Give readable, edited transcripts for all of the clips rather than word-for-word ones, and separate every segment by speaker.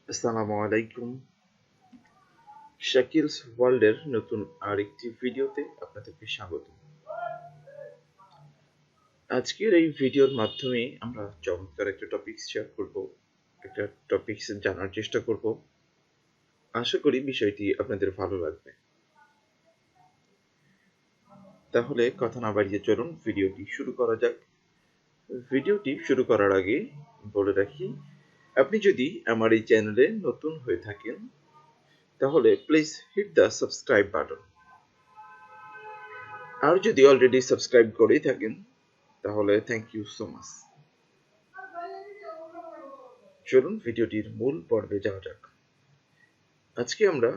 Speaker 1: আসসালামু আলাইকুম। শাকিলস ওয়ার্ল্ডের নতুন আরেকটি ভিডিওতে আপনাদেরকে স্বাগত। আজকের এই ভিডিওর মাধ্যমে আমরা চমৎকার একটা টপিক শেয়ার করব, একটা টপিক জানার চেষ্টা করব। আশা করি বিষয়টি আপনাদের ভালো লাগবে। তাহলে কথা না বাড়িয়ে চলুন ভিডিওটি শুরু করা যাক। ভিডিওটি শুরু করার আগে বলে রাখি, আপনি যদি আমার এই চ্যানেলে নতুন হয়ে থাকেন তাহলে please hit the subscribe button. আর যদি অলরেডি সাবস্ক্রাইব করেই থাকেন তাহলে থ্যাংক ইউ সো মাচ। চলুন ভিডিওটির মূল পর্বে যাওয়া যাক। আজকে আমরা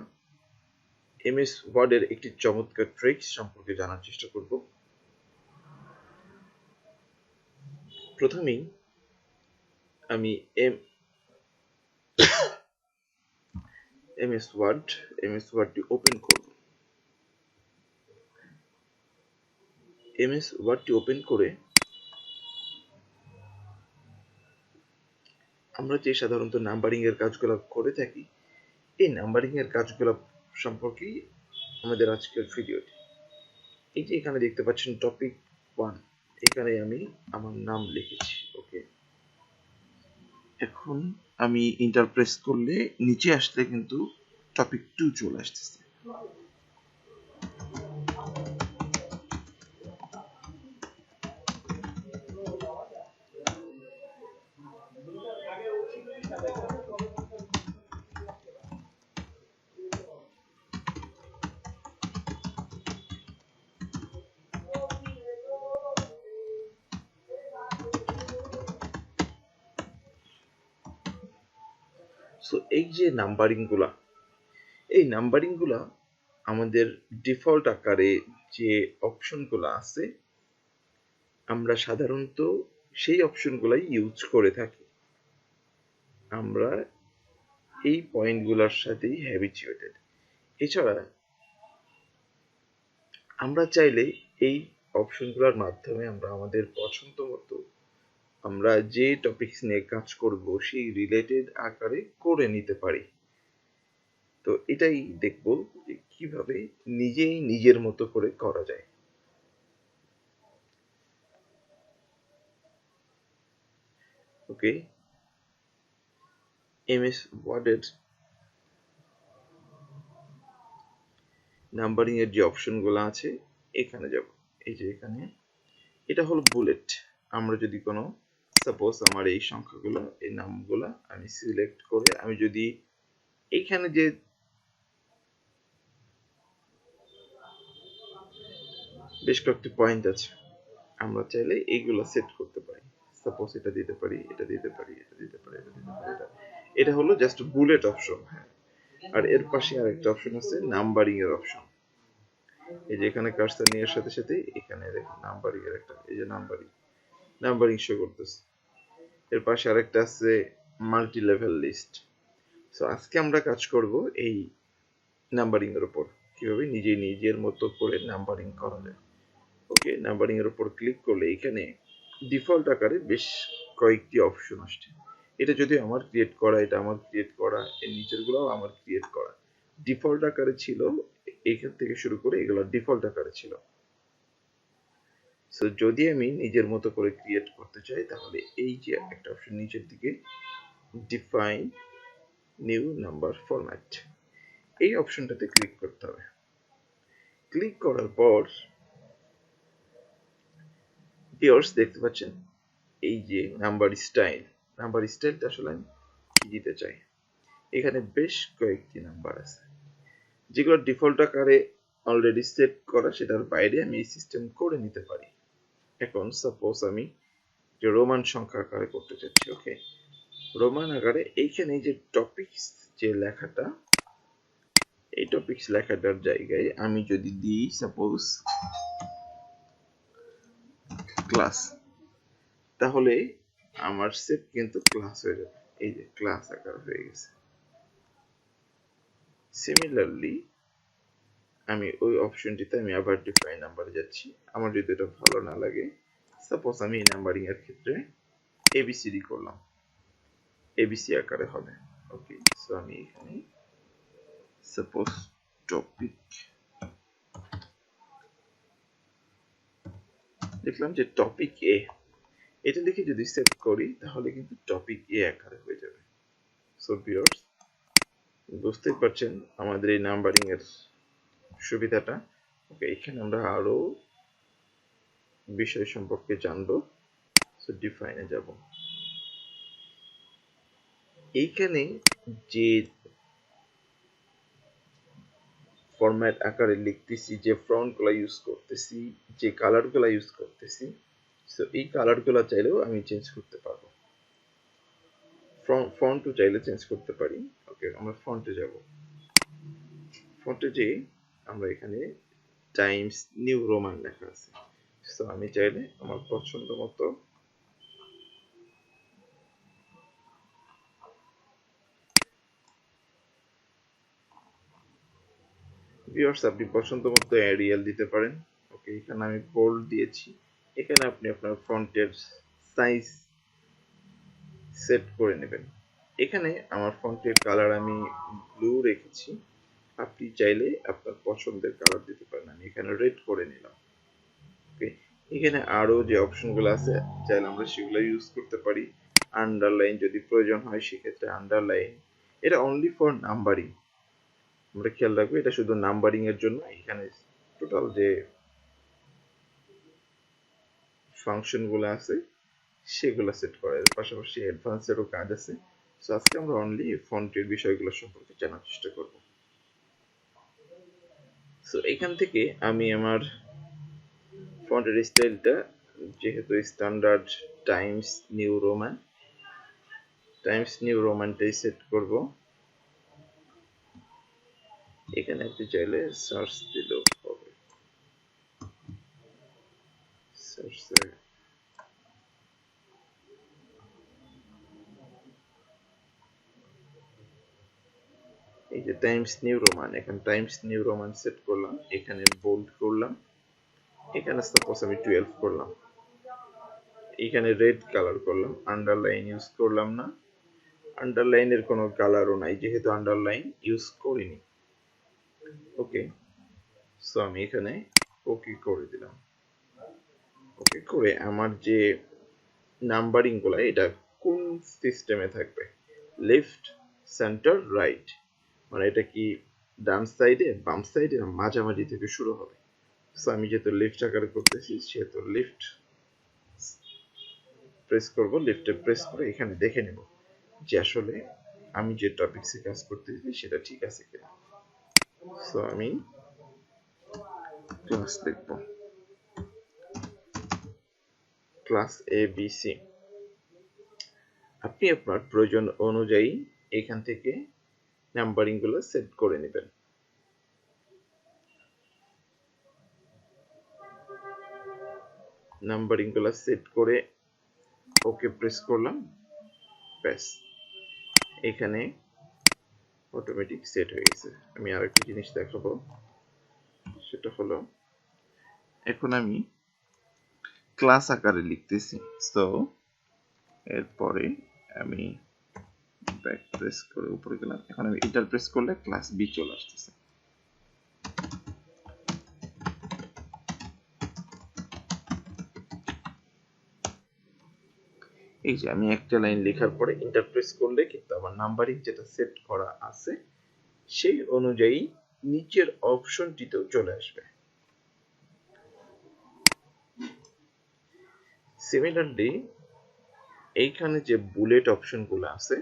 Speaker 1: এমএস ওয়ার্ডের একটি চমৎকার ট্রিক্স সম্পর্কে জানার চেষ্টা করব। প্রথমেই আমি এমএস ওয়ার্ডটি ওপেন করব। এমএস ওয়ার্ডটি ওপেন করে আমরা যে সাধারণত নাম্বারিং এর কাজগুলো করে থাকি, এই নাম্বারিং এর কাজগুলো সম্পর্কেই আমাদের আজকের ভিডিওটি। এই যে এখানে দেখতে পাচ্ছেন টপিক 1, এখানে আমি আমার নাম লিখেছি। ওকে, এখন আমি ইন্টার প্রেস করলে নিচে আসলে কিন্তু টপিক 2 চলে আসতেছে। সো এই যে নাম্বারিং গুলা আমাদের ডিফল্ট আকারে যে অপশনগুলো আছে, আমরা সাধারণত সেই অপশনগুলাই ইউজ করে থাকি। আমরা এই পয়েন্টগুলোর সাথেই হ্যাবিচুয়েটেড। এছাড়া আমরা চাইলে এই অপশনগুলোর মাধ্যমে আমরা আমাদের পছন্দ মতো আমরা যে টপিকস নিয়ে কাজ করব সেই রিলেটেড আকারে করে নিতে পারি। তো এটাই দেখব যে কিভাবে নিজেই নিজের মতো করে করা যায়। ওকে, এমএস ওয়ার্ডের নাম্বারিং এর যে অপশনগুলো আছে এখানে যাব। এই যে এখানে এটা হলো বুলেট। আমরা যদি কোনো সাপোজ আমার এই সংখ্যাগুলো, এই নামগুলো আমি সিলেক্ট করে আমি যদি এইখানে যে বেশ কয়েকটি পয়েন্ট আছে, আমরা চাইলে এইগুলো সেট করতে পারি। সাপোজ এটা দিতে পারি, এটা দিতে পারি, এটা দিতে পারি, এটা দিতে পারি। এটা হলো জাস্ট বুলেট অপশন। হ্যাঁ, আর এর পাশে আরেকটা অপশন আছে নাম্বারিং এর অপশন। এই যে এখানে কার্সর নেওয়ার সাথে সাথে এখানে দেখুন নাম্বারিং এর একটা, এই যে নাম্বারিং শো করতেছে। এর পাশে আরেকটা আছে মাল্টি লেভেল লিস্ট। সো আজকে আমরা কাজ করব এই নাম্বারিং এর উপর, কিভাবে নিজের মতো করে নাম্বারিং করা যায়। ওকে, নাম্বারিং এর উপর ক্লিক করলে এখানে ডিফল্ট আকারে বেশ কয়েকটি অপশন আসছে। এটা যদি আমার ক্রিয়েট করা, এটা আমার ক্রিয়েট করা, এর নিচেরগুলোও আমার ক্রিয়েট করা। ডিফল্ট আকারে ছিল, এখান থেকে শুরু করে এগুলো ডিফল্ট আকারে ছিল। সো যদি আমি নিজের মতো করে ক্রিয়েট করতে চাই তাহলে এই যে একটা অপশন নিচের দিকে, ডিফাইন নিউ নাম্বার ফরম্যাট, এই অপশনটাতে ক্লিক করতে হবে। ক্লিক করার পর ভিউয়ার্স দেখতে পাচ্ছেন এই যে নাম্বার স্টাইলটা আসলে আমি কি দিতে চাই। এখানে বেশ কয়েকটি নাম্বার আছে যেগুলো ডিফল্ট আকারে অলরেডি সেট করা, সেটার বাইরে আমি এই সিস্টেম করে নিতে পারি। এখন সাপোজ আমি যে রোমান সংখ্যা আকারে করতে চাচ্ছি। ওকে, রোমান আকারে এইখানে যে টপিকস যে লেখাটা, এই টপিকস লেখাটার জায়গায় আমি যদি দিই সাপোজ ক্লাস, তাহলে আমার সেট কিন্তু ক্লাস হয়ে যাবে। এই যে ক্লাস আকার হয়ে গেছে। সিমিলারলি আমি ওই অপশনটিতে আমি আবার ডিফাইন নাম্বারে যাচ্ছি। আমার যদি এটা ভালো না লাগে, সাপোজ আমি এই নাম্বারিং এর ক্ষেত্রে এবিসিডি করলাম, এবিসি আকারে হবে। ওকে, সো আমি এখানে সাপোজ টপিক দেখলাম যে টপিক এ, এটা লিখে যদি সেভ করি তাহলে কিন্তু টপিক এ আকারে হয়ে যাবে। সো ভিউয়ার্স, বুঝতেই পারছেন আমাদের এই নাম্বারিং এর সুবিধাটা। ওকে, এখানে আমরা আরো বিষয় সম্পর্কে জানবো। সো ডিফাইনে যাব। এইখানে যে ফরম্যাট আকারে লিখতেছি, যে ফন্টগুলো ইউজ করতেছি, যে কালারগুলো ইউজ করতেছি, সো এই কালারগুলো চাইলেও আমি চেঞ্জ করতে পারবো। ফন্টও চাইলে চেঞ্জ করতে পারি। ওকে, আমরা ফন্টে যাব। ফন্টে যেয়ে আমরা এখানে টাইমস নিউ রোমান লেখা আছে। সো আমি চাইলে আমার পছন্দ মতো ভিউয়ার্স, আপনি পছন্দ মতো এরিয়াল দিতে পারেন। ওকে, এখানে আমি বোল্ড দিয়েছি। এখানে আপনি আপনার ফন্টের সাইজ সেট করে নেবেন। এখানে আমার ফন্টের কালার আমি ব্লু রেখেছি। আপনি চাইলে আপনার পছন্দের কালার দিতে পারেন। আমি এখানে রেড করে নিলাম। ওকে, এখানে আরো যে অপশনগুলো আছে চাইলে আমরা সেগুলো ইউজ করতে পারি। আন্ডারলাইন যদি প্রয়োজন হয় সেক্ষেত্রে আন্ডারলাইন। এটা অনলি ফর নাম্বারিং। আমরা খেয়াল রাখবো এটা শুধু নাম্বারিং এর জন্য। এখানে টোটাল যে ফাংশন গুলো আছে সেগুলো সেট করার পাশাপাশি অ্যাডভান্সেরও কাজ আছে। সো আজকে আমরা অনলি ফন্টের বিষয়গুলো সম্পর্কে জানার চেষ্টা করব। সো এখান থেকে আমি আমার ফন্টের স্টাইলটা যেহেতু স্ট্যান্ডার্ড টাইমস নিউ রোমানটাই সেট করব। এখানে আপনি চাইলে সার্চ দিলেও হবে। সার্চ এই যে টাইমস নিউ রোমান, এখানে টাইমস নিউ রোমান সেট করলাম, এখানে বোল্ড করলাম, এখানে সাপোজ আমি 12 করলাম, এখানে রেড কালার করলাম, আন্ডারলাইন ইউজ করলাম না, আন্ডারলাইনের কোনো কালারও নাই যেহেতু আন্ডারলাইন ইউজ করিনি। ওকে, সো আমি এখানে ওকে করে দিলাম। ওকে করে আমার যে নাম্বারিং গুলা এটা কোন সিস্টেমে থাকবে, লেফট, সেন্টার, রাইট, মানে এটা কি ডান সাইডে, বাম সাইডে, মাঝামাঝি থেকে শুরু হবে। সো আমি যেহেতু লেফট আকারে করতেছি সেহেতু লেফট প্রেস করব। লেফটে প্রেস করে এখানে দেখে নেব যে আসলে আমি যে টপিকসে কাজ করতেছি সেটা ঠিক আছে কিনা। সো আমি ক্লাস লিখব, ক্লাস এ বি সি। আপনি আপনার প্রয়োজন অনুযায়ী এখান থেকে নাম্বারিং গুলো সেট করে নেবেন। নাম্বারিং গুলো সেট করে ওকে প্রেস করলাম, ব্যাস এখানে অটোমেটিক সেট হয়ে গেছে। আমি আরেকটা জিনিস দেখাবো, সেটা হলো এখন আমি ক্লাস আকারে লিখতেছি। সো এরপরে আমি ব্যাক প্রেস করে উপরে গেলাম, এখন আমি এন্টার প্রেস করলে ক্লাস বি চলে আসতেছে। এই যে আমি একটা লাইন লেখার পরে এন্টার প্রেস করলে কিন্তু আমার নাম্বারিং যেটা সেট করা আছে সেই অনুযায়ী নিচের অপশনটিতেও চলে আসবে। সিমিলারলি এইখানে যে বুলেট অপশনগুলো আছে,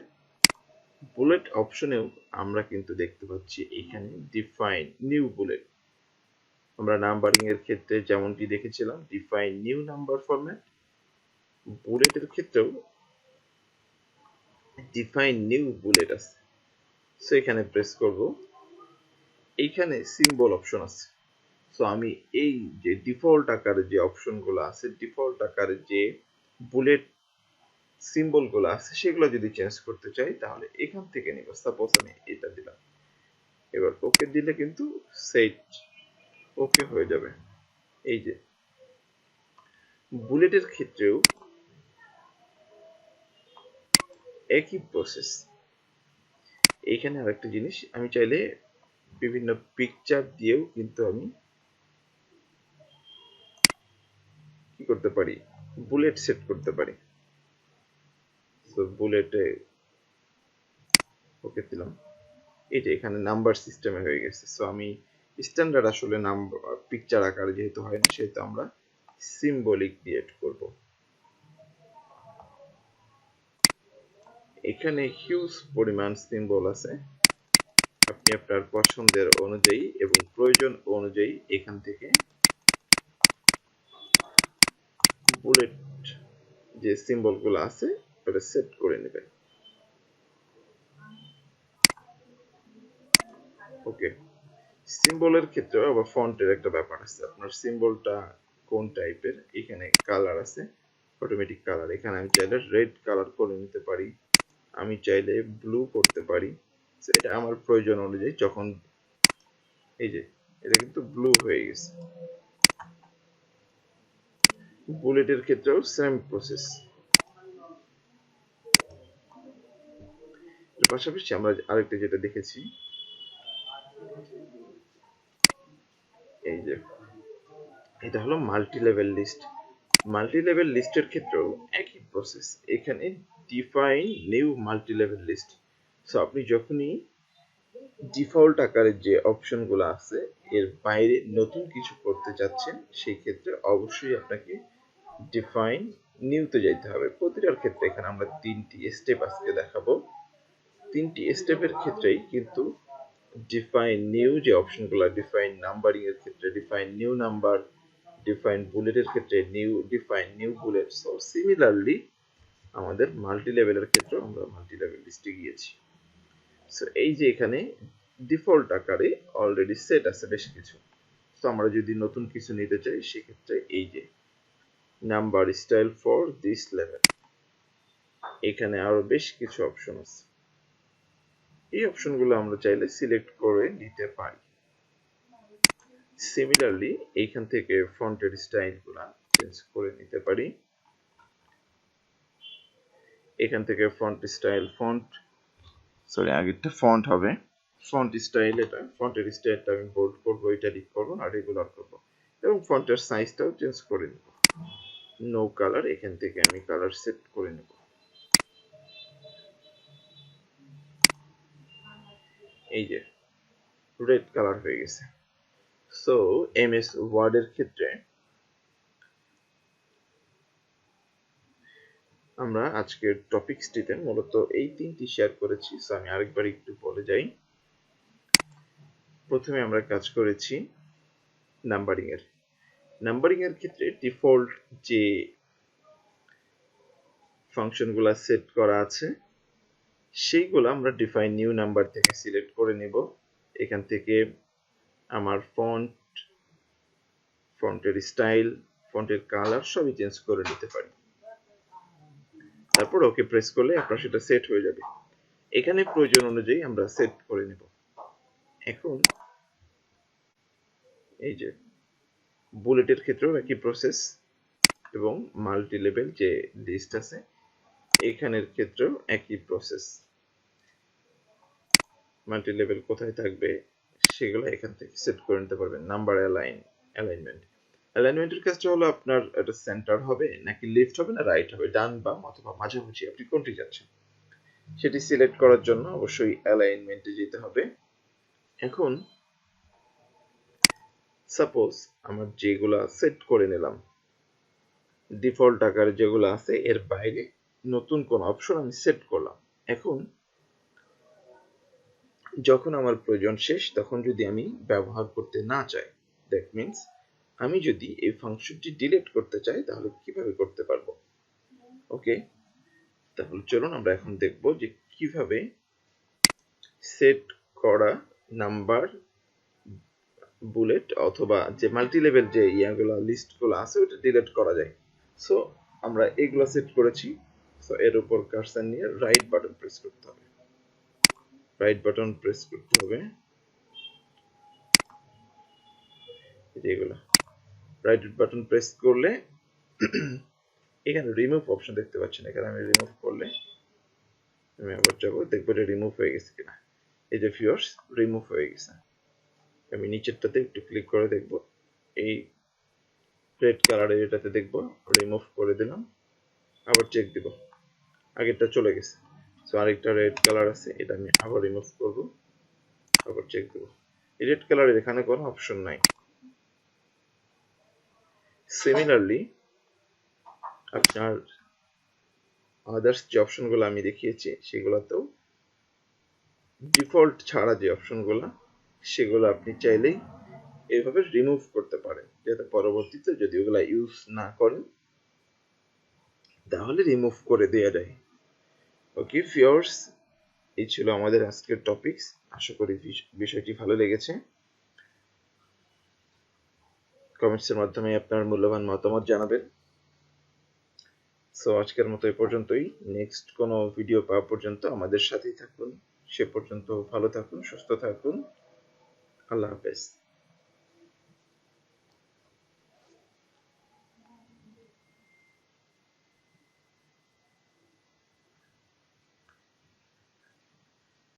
Speaker 1: বুলেট অপশনেও আমরা কিন্তু দেখতে পাচ্ছি এখানে ডিফাইন নিউ বুলেট। আমরা নাম্বারিং এর ক্ষেত্রে যেমনটি দেখেছিলাম ডিফাইন নিউ নাম্বার ফরম্যাট, বুলেটের ক্ষেত্রেও ডিফাইন নিউ বুলেট আছে। সো এখানে প্রেস করব, এইখানে সিম্বল অপশন আছে। সো আমি এই যে ডিফল্ট আকারে যে অপশনগুলো আছে, ডিফল্ট আকারে যে বুলেট সিম্বলগুলো আছে সেগুলো যদি চেঞ্জ করতে চাই তাহলে এখান থেকে নিব। সাপোজ আমি এটা দিলাম, এবার ওকে দিলে কিন্তু সেট ওকে হয়ে যাবে। এই যে বুলেটের ক্ষেত্রেও একই প্রসেস। এইখানে আরেকটা জিনিস, আমি চাইলে বিভিন্ন পিকচার দিয়েও কিন্তু আমি কি করতে পারি, বুলেট সেট করতে পারি। তো বুলেটে ওকে দিলাম। এটা এখানে নাম্বার সিস্টেমে হয়ে গেছে। সো আমি স্ট্যান্ডার্ড আসলে নাম্বার পিকচার আকারে যেহেতু হয় না, সেহেতু আমরা সিম্বলিক ক্রিয়েট করব। এখানে হিউজ পরিমাণ সিম্বল আছে, আপনি আপনার পছন্দের অনুযায়ী এবং প্রয়োজন অনুযায়ী এখান থেকে বুলেট যে সিম্বলগুলো আছে ওটা সেট করে নেবেন। ওকে, সিম্বলের ক্ষেত্রে আবার ফন্টের একটা ব্যাপার আছে। আপনার সিম্বলটা কোন টাইপের, এখানে কালার আছে, অটোমেটিক কালার। এখানে আমি চাইলে রেড কালার করে নিতে পারি, আমি চাইলে ব্লু করতে পারি। এটা আমার প্রয়োজন অনুযায়ী। যখন এই যে এটা কিন্তু ব্লু হয়ে গেছে। বুলেটের ক্ষেত্রেও সেম প্রসেস। এর পাশাপাশি আমরা আরেকটা যেটা দেখেছি, এই যে এটা হলো multi level list. Multi level লিস্টের ক্ষেত্রেও একই প্রসেস। এখানে define new multi level list. So আপনি যখনই ডিফল্ট আকারে যে অপশনগুলো আছে এর বাইরে নতুন কিছু করতে চাচ্ছেন, সেই ক্ষেত্রে অবশ্যই আপনাকে ডিফাইন নিউতে যাইতে হবে। প্রতিটার ক্ষেত্রে এখানে আমরা 3টি স্টেপ আজকে দেখাবো। 3টি স্টেপের ক্ষেত্রেই কিন্তু ডিফাইন নিউ যে অপশনগুলো, ডিফাইন নাম্বারিং এর ক্ষেত্রে ডিফাইন নিউ নাম্বার, ডিফাইন বুলেটের ক্ষেত্রে define new bullet. So similarly আমাদের মাল্টি লেভেলের ক্ষেত্রে আমরা মাল্টি লেভেল লিস্টে গিয়েছি। সো এই যে এখানে ডিফল্ট আকারে অলরেডি সেট আছে বেশ কিছু। তো আমরা যদি নতুন কিছু নিতে চাই, সেক্ষেত্রে এই যে number style for this level, এখানে আরো বেশ কিছু অপশন আছে। এই অপশনগুলো আমরা চাইলে সিলেক্ট করে নিতে পারি। সিমিলারলি এইখান থেকে ফন্টের স্টাইলগুলো চেঞ্জ করে নিতে পারি। এখান থেকে ফন্ট স্টাইল, আগেরটা ফন্ট হবে, ফন্ট স্টাইল, এটা ফন্টের স্টাইলটা আমি বোল্ড করবো, ইটালিক করবো আর রেগুলার করবো, এবং ফন্টের সাইজটাও চেঞ্জ করে নেব। নো কালার, এখান থেকে আমি কালার সেট করে নেব। এই যে রেড কালার হয়ে গেছে। সো এমএস ওয়ার্ডের ক্ষেত্রে আমরা আজকের টপিকসটিতে মূলত এই 3টি শেয়ার করেছি। সো আমি আরেকবার একটু বলে যাই। প্রথমে আমরা কাজ করেছি নাম্বারিং এর ক্ষেত্রে ডিফল্ট যে ফাংশনগুলো সেট করা আছে সেইগুলো আমরা ডিফাইন নিউ নাম্বার থেকে সিলেক্ট করে নেব। এখান থেকে আমার ফন্টের স্টাইল, ফন্টের কালার সবই চেঞ্জ করে নিতে পারি। তারপর ওকে প্রেস করলে আপনার সেটা সেট হয়ে যাবে। এখানে প্রয়োজন অনুযায়ী আমরা সেট করে নেব। এখন এই যে বুলেটের ক্ষেত্রেও একই প্রসেস, এবং মাল্টি লেভেল যে লিস্ট আছে এখানের ক্ষেত্রেও একই প্রসেস। মাল্টি লেভেল কোথায় থাকবে সেগুলো এখান থেকে সেট করে নিতে পারবেন। নাম্বার অ্যালাইনমেন্টের কাজটা হলো আপনার এটা সেন্টার হবে নাকি লেফট হবে না রাইট হবে, ডান বাম অথবা মাঝামাঝি, আপনি কোনটি যাচ্ছেন সেটি সিলেক্ট করার জন্য অবশ্যই অ্যালাইনমেন্টে যেতে হবে। এখন সাপোজ আমার যেগুলা সেট করে নিলাম, ডিফল্ট আকারে যেগুলো আছে এর বাইরে নতুন কোন অপশন আমি সেট করলাম। এখন যখন আমার প্রয়োজন শেষ, তখন যদি আমি ব্যবহার করতে না চাই, দ্যাট মিনস আমি যদি এই ফাংশনটি ডিলিট করতে চাই, তাহলে কিভাবে করতে পারবো। ওকে, তাহলে চলুন আমরা এখন দেখব যে কিভাবে সেট করা নাম্বার, বুলেট অথবা যে মাল্টি লেভেল যে লিস্টগুলো আছে ওটা ডিলিট করা যায়। সো আমরা এগুলো সেট করেছি। সো এর উপর কার্সর নিয়ে রাইট বাটন প্রেস করতে হবে। এগুলো রাইট বাটন প্রেস করলে এখানে রিমুভ অপশন দেখতে পাচ্ছেন। এখানে আমি রিমুভ করলে আমি আবার যাবো, দেখবো এটা রিমুভ হয়ে গেছে কিনা। এই যে ভিউয়ার্স রিমুভ হয়ে গেছে। আমি নিচেরটাতে একটু ক্লিক করে দেখব, এই রেড কালারের এটাতে দেখব, রিমুভ করে দিলাম, আবার চেক দিব, আগেরটা চলে গেছে। সো আরেকটা রেড কালার আছে, এটা আমি আবার রিমুভ করব, আবার চেক দেব। এই রেড কালারের এখানে কোনো অপশন নাই। সিমিলারলি আপনার আদার্স যে অপশনগুলো আমি দেখিয়েছি সেগুলোতেও ডিফল্ট ছাড়া যে অপশনগুলো সেগুলো আপনি চাইলেই এইভাবে রিমুভ করতে পারেন, যাতে পরবর্তীতে যদি ওগুলা ইউজ না করেন তাহলে রিমুভ করে দেওয়া যায়। ওকে ভিউয়ার্স, এই ছিল আমাদের আজকের টপিকস। আশা করি বিষয়টি ভালো লেগেছে। কমেন্টসের মাধ্যমে আপনার মূল্যবান মতামত জানাবেন। সো আজকের মতো এই পর্যন্তই। নেক্সট কোনো ভিডিও পাওয়া পর্যন্ত আমাদের সাথেই থাকুন। সে পর্যন্ত ভালো থাকুন, সুস্থ থাকুন। আল্লাহ হাফেজ।